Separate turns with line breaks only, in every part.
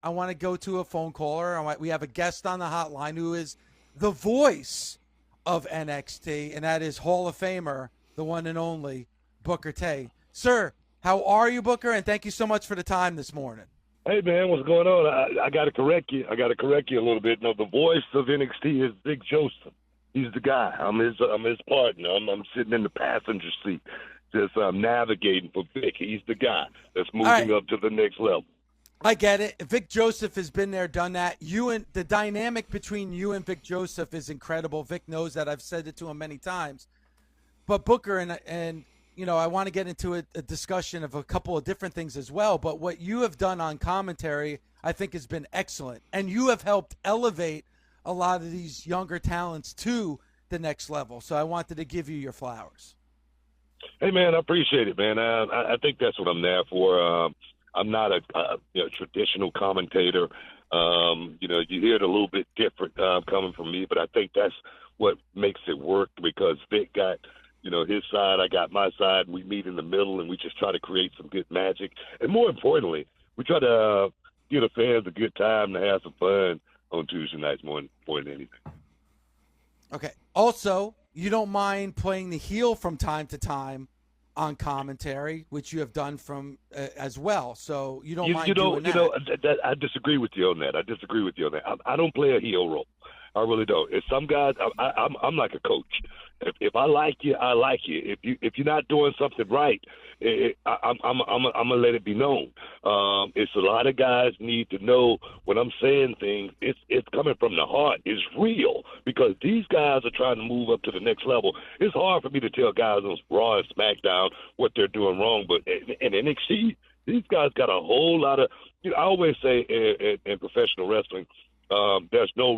I want to go to a phone caller. We have a guest on the hotline who is the voice of NXT, and that is Hall of Famer, the one and only Booker T. Sir, how are you, Booker? And thank you so much for the time this morning.
Hey man, what's going on? I got to correct you. A little bit. No, the voice of NXT is Vic Joseph. He's the guy. I'm his partner. I'm sitting in the passenger seat, just navigating for Vic. He's the guy that's moving up to the next level.
I get it. Vic Joseph has been there, done that. The dynamic between you and Vic Joseph is incredible. Vic knows that. I've said it to him many times. But Booker and I want to get into a discussion of a couple of different things as well. But what you have done on commentary, I think, has been excellent. And you have helped elevate a lot of these younger talents to the next level. So I wanted to give you your flowers.
Hey, man, I appreciate it, man. I think that's what I'm there for. I'm not a traditional commentator. You hear it a little bit different coming from me, but I think that's what makes it work because Vic got – his side, I got my side. We meet in the middle, and we just try to create some good magic. And more importantly, we try to give the fans a good time to have some fun on Tuesday nights more than anything.
Okay. Also, you don't mind playing the heel from time to time on commentary, which you have done as well. So you don't mind doing that.
I disagree with you on that. I don't play a heel role. I really don't. If some guys, I'm like a coach. If I like you, I like you. If you're not doing something right, I'm gonna let it be known. It's a lot of guys need to know when I'm saying things. It's coming from the heart. It's real because these guys are trying to move up to the next level. It's hard for me to tell guys on Raw and SmackDown what they're doing wrong, but in NXT, these guys got a whole lot of. I always say in professional wrestling. There's no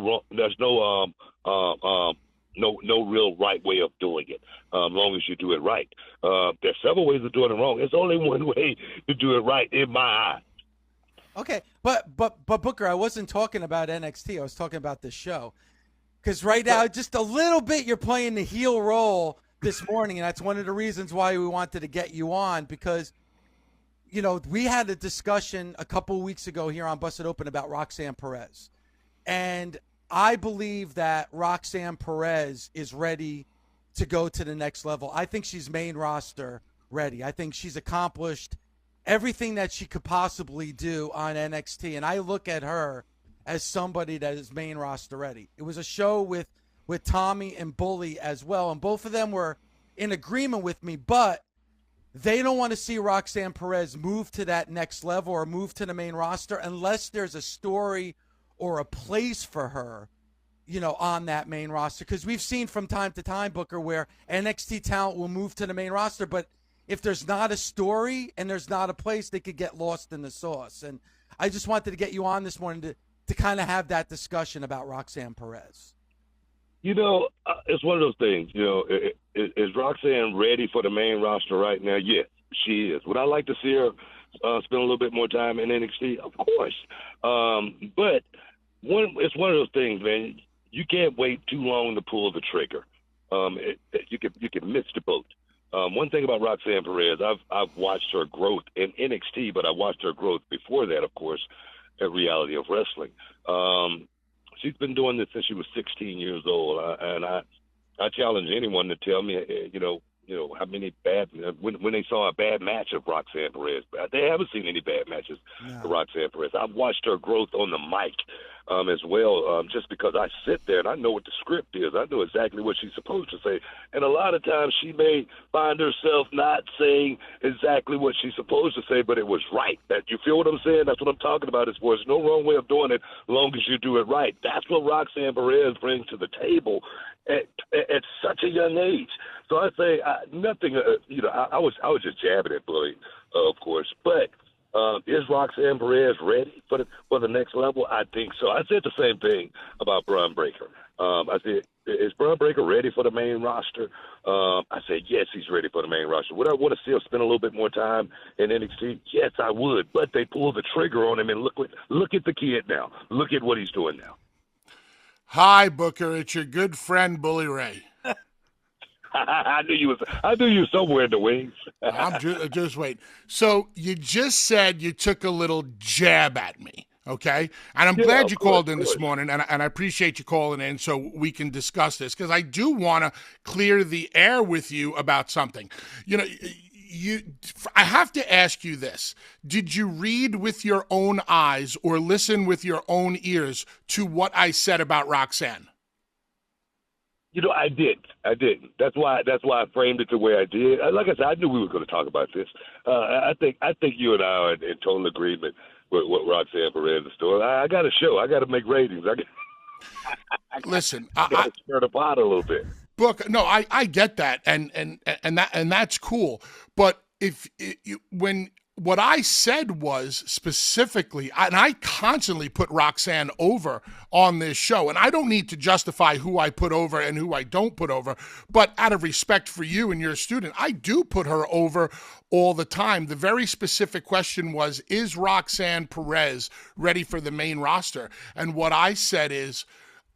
real right way of doing it, long as you do it right. There's several ways of doing it wrong. There's only one way to do it right in my eye.
Okay, but Booker, I wasn't talking about NXT. I was talking about this show. Because right now, just a little bit, you're playing the heel role this morning, and that's one of the reasons why we wanted to get you on because, we had a discussion a couple of weeks ago here on Busted Open about Roxanne Perez. And I believe that Roxanne Perez is ready to go to the next level. I think she's main roster ready. I think she's accomplished everything that she could possibly do on NXT. And I look at her as somebody that is main roster ready. It was a show with Tommy and Bully as well. And both of them were in agreement with me, but they don't want to see Roxanne Perez move to that next level or move to the main roster unless there's a story or a place for her, on that main roster. Because we've seen from time to time, Booker, where NXT talent will move to the main roster, but if there's not a story and there's not a place, they could get lost in the sauce. And I just wanted to get you on this morning to kind of have that discussion about Roxanne Perez.
It's one of those things, is Roxanne ready for the main roster right now? Yes, she is. Would I like to see her spend a little bit more time in NXT? Of course. But it's one of those things, man. You can't wait too long to pull the trigger. You can miss the boat. One thing about Roxanne Perez, I've watched her growth in NXT, but I watched her growth before that, of course, at Reality of Wrestling. She's been doing this since she was 16 years old, and I challenge anyone to tell me, how many when they saw a bad match of Roxanne Perez. They haven't seen any bad matches of Roxanne Perez. I've watched her growth on the mic as well, just because I sit there and I know what the script is. I know exactly what she's supposed to say. And a lot of times she may find herself not saying exactly what she's supposed to say, but it was right. That you feel what I'm saying? That's what I'm talking about. There's no wrong way of doing it as long as you do it right. That's what Roxanne Perez brings to the table at such a young age. So I say nothing. I was just jabbing at Bully, of course. But is Roxanne Perez ready for the next level? I think so. I said the same thing about Braun Breaker. I said, is Braun Breaker ready for the main roster? I said, yes, he's ready for the main roster. Would I want to see him spend a little bit more time in NXT? Yes, I would. But they pulled the trigger on him, and look at the kid now. Look at what he's doing now.
Hi, Booker. It's your good friend, Bully Ray.
I knew you were somewhere in the wings.
I'm just wait. So you just said you took a little jab at me. Okay. And I'm
Yeah,
glad
of
you
course,
called in this morning, and I appreciate you calling in so we can discuss this, because I do want to clear the air with you about something. You know, I have to ask you this. Did you read with your own eyes or listen with your own ears to what I said about Roxanne?
I didn't. I didn't. That's why I framed it the way I did. Like I said, I knew we were going to talk about this. I think you and I are in total agreement with what Roxanne Perez is doing. I got a show. I got to make ratings.
Listen,
I got to stir the pot a little bit.
Book, no, I get that, and that's cool. But when what I said was specifically, and I constantly put Roxanne over on this show, and I don't need to justify who I put over and who I don't put over, but out of respect for you and your student, I do put her over all the time. The very specific question was, is Roxanne Perez ready for the main roster? And what I said is,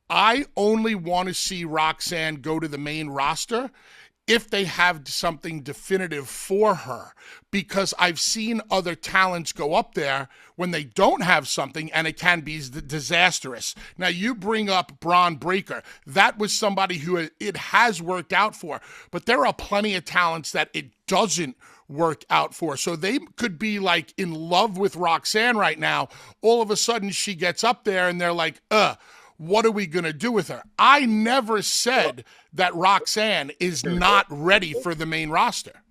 I only want to see Roxanne go to the main roster if they have something definitive for her, because I've seen other talents go up there when they don't have something, and it can be disastrous. Now, you bring up Braun Breaker. That was somebody who it has worked out for, but there are plenty of talents that it doesn't work out for. So they could be like in love with Roxanne right now. All of a sudden she gets up there and they're like, what are we going to do with her? I never said that Roxanne is not ready for the main roster.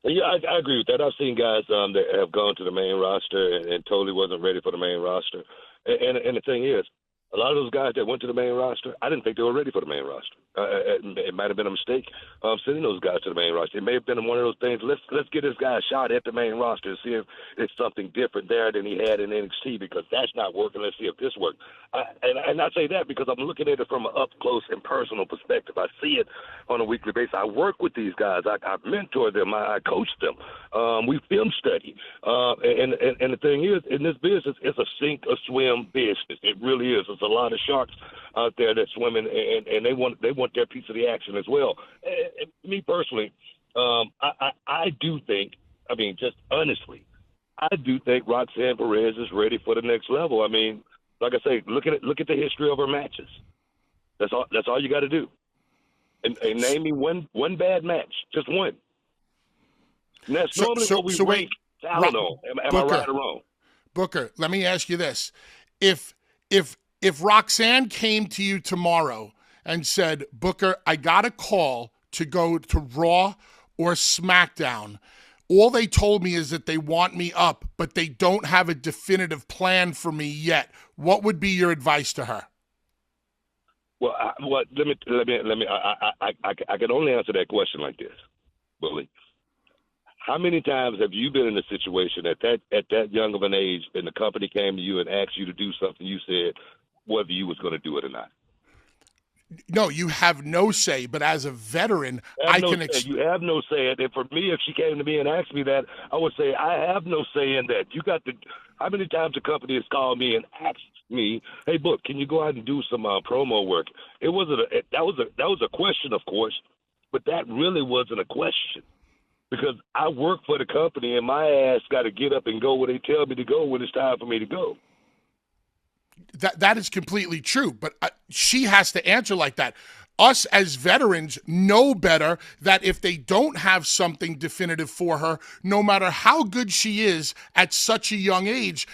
Yeah, I agree with that. I've seen guys that have gone to the main roster and totally wasn't ready for the main roster. And the thing is, a lot of those guys that went to the main roster, I didn't think they were ready for the main roster. It might have been a mistake sending those guys to the main roster. It may have been one of those things. Let's get this guy a shot at the main roster and see if it's something different there than he had in NXT, because that's not working. Let's see if this works. And I say that because I'm looking at it from an up close and personal perspective. I see it on a weekly basis. I work with these guys. I mentor them. I coach them. We film study. And the thing is, in this business, it's a sink or swim business. It really is. It's a lot of sharks out there that swimming, and they want their piece of the action as well. And me personally, I do think, I mean, just honestly, I do think Roxanne Perez is ready for the next level. I mean, like I say, look at the history of her matches. That's all you got to do. And name me one bad match, just one. And that's normally what we rank talent on. Am
Booker,
I right or wrong?
Booker, let me ask you this: if Roxanne came to you tomorrow and said, Booker, I got a call to go to Raw or SmackDown, all they told me is that they want me up, but they don't have a definitive plan for me yet, what would be your advice to her?
Well, let me. I can only answer that question like this, Bully. How many times have you been in a situation at that young of an age, and the company came to you and asked you to do something, you said whether you was going to do it or not?
No, you have no say, but as a veteran, I can...
You have no say. And for me, if she came to me and asked me that, I would say, I have no say in that. You got to... How many times the company has called me and asked me, hey, Book, can you go out and do some promo work? That was a question, of course, but that really wasn't a question. Because I work for the company, and my ass got to get up and go where they tell me to go when it's time for me to go.
That is completely true, but she has to answer like that. Us as veterans know better that if they don't have something definitive for her, no matter how good she is at such a young age,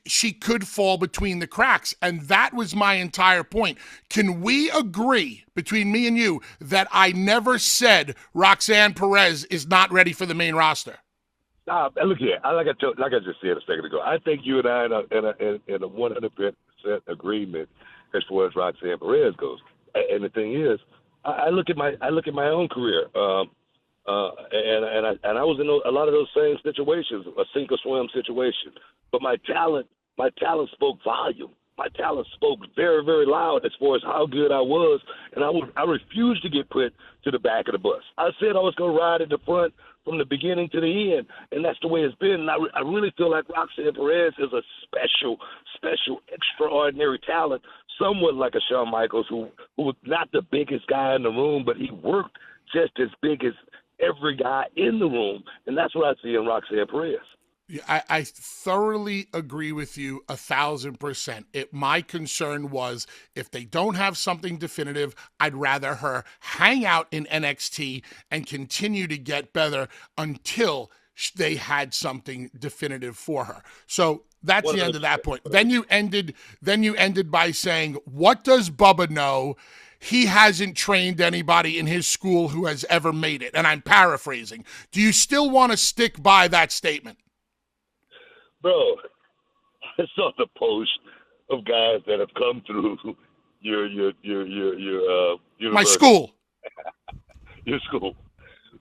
she could fall between the cracks. And that was my entire point. Can we agree between me and you that I never said Roxanne Perez is not ready for the main roster?
Look here. Like I just said a second ago, I think you and I are in a 100% agreement as far as Roxanne Perez goes. And the thing is, I look at my own career, and I was in a lot of those same situations, a sink or swim situation. But my talent spoke volume. My talent spoke very, very loud as far as how good I was, and I refused to get put to the back of the bus. I said I was going to ride at the front from the beginning to the end, and that's the way it's been. And I really feel like Roxanne Perez is a special, extraordinary talent, somewhat like a Shawn Michaels, who was not the biggest guy in the room, but he worked just as big as every guy in the room, and that's what I see in Roxanne Perez.
I thoroughly agree with you 1,000%. My concern was if they don't have something definitive, I'd rather her hang out in NXT and continue to get better until they had something definitive for her. So that's the end of that point. Then you ended by saying, what does Bubba know? He hasn't trained anybody in his school who has ever made it. And I'm paraphrasing. Do you still want to stick by that statement?
Bro, I saw the post of guys that have come through your
my school.
Your school.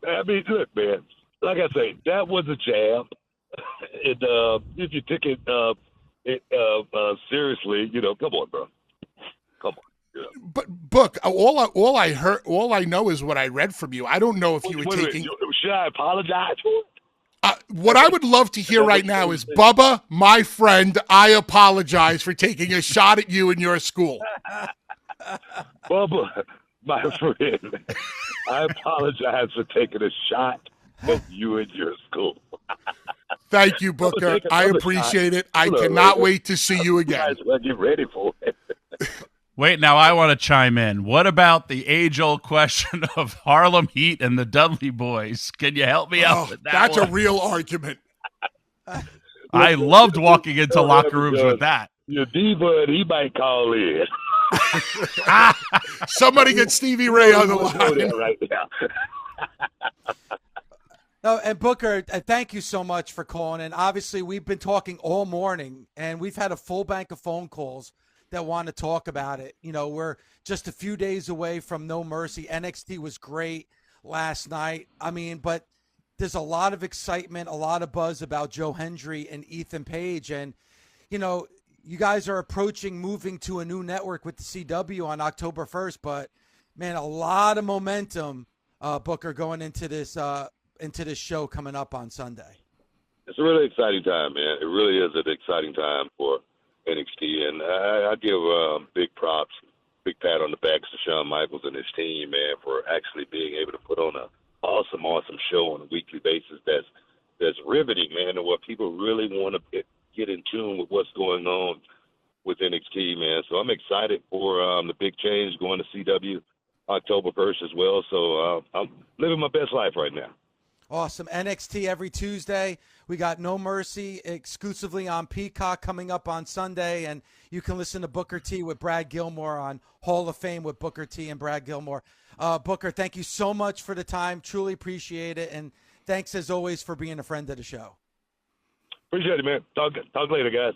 I mean, look, man. Like I say, that was a jab. And if you take it seriously, come on, bro. Come on. Yeah.
But Book, all I know is what I read from you. I don't know if you were taking.
Should I apologize for it?
What I would love to hear right now is, Bubba, my friend, I apologize for taking a shot at you in your school.
Bubba, my friend, I apologize for taking a shot at you in your school.
Thank you, Booker. I appreciate it. I cannot wait to see you again.
Might as well get ready for it.
Wait, now I want to chime in. What about the age-old question of Harlem Heat and the Dudley Boys? Can you help me out with that?
That's
one?
A real argument.
I loved walking into locker rooms with that.
Your D-Bud, he might call in.
Somebody get Stevie Ray on the line.
Right now.
No, and Booker, thank you so much for calling. And obviously, we've been talking all morning, and we've had a full bank of phone calls that want to talk about it. We're just a few days away from No Mercy. NXT was great last night. I mean, but there's a lot of excitement, a lot of buzz about Joe Hendry and Ethan Page. And, you guys are approaching moving to a new network with the CW on October 1st. But, man, a lot of momentum, Booker, going into this show coming up on Sunday.
It's a really exciting time, man. It really is an exciting time for NXT, and I give big props, big pat on the back to Shawn Michaels and his team, man, for actually being able to put on an awesome show on a weekly basis that's riveting, man, and what people really want to get in tune with what's going on with NXT, man. So I'm excited for the big change going to CW October 1st as well. So I'm living my best life right now.
Awesome. NXT every Tuesday. We got No Mercy exclusively on Peacock coming up on Sunday. And you can listen to Booker T with Brad Gilmore on Hall of Fame with Booker T and Brad Gilmore. Booker, thank you so much for the time. Truly appreciate it. And thanks, as always, for being a friend of the show.
Appreciate it, man. Talk later, guys.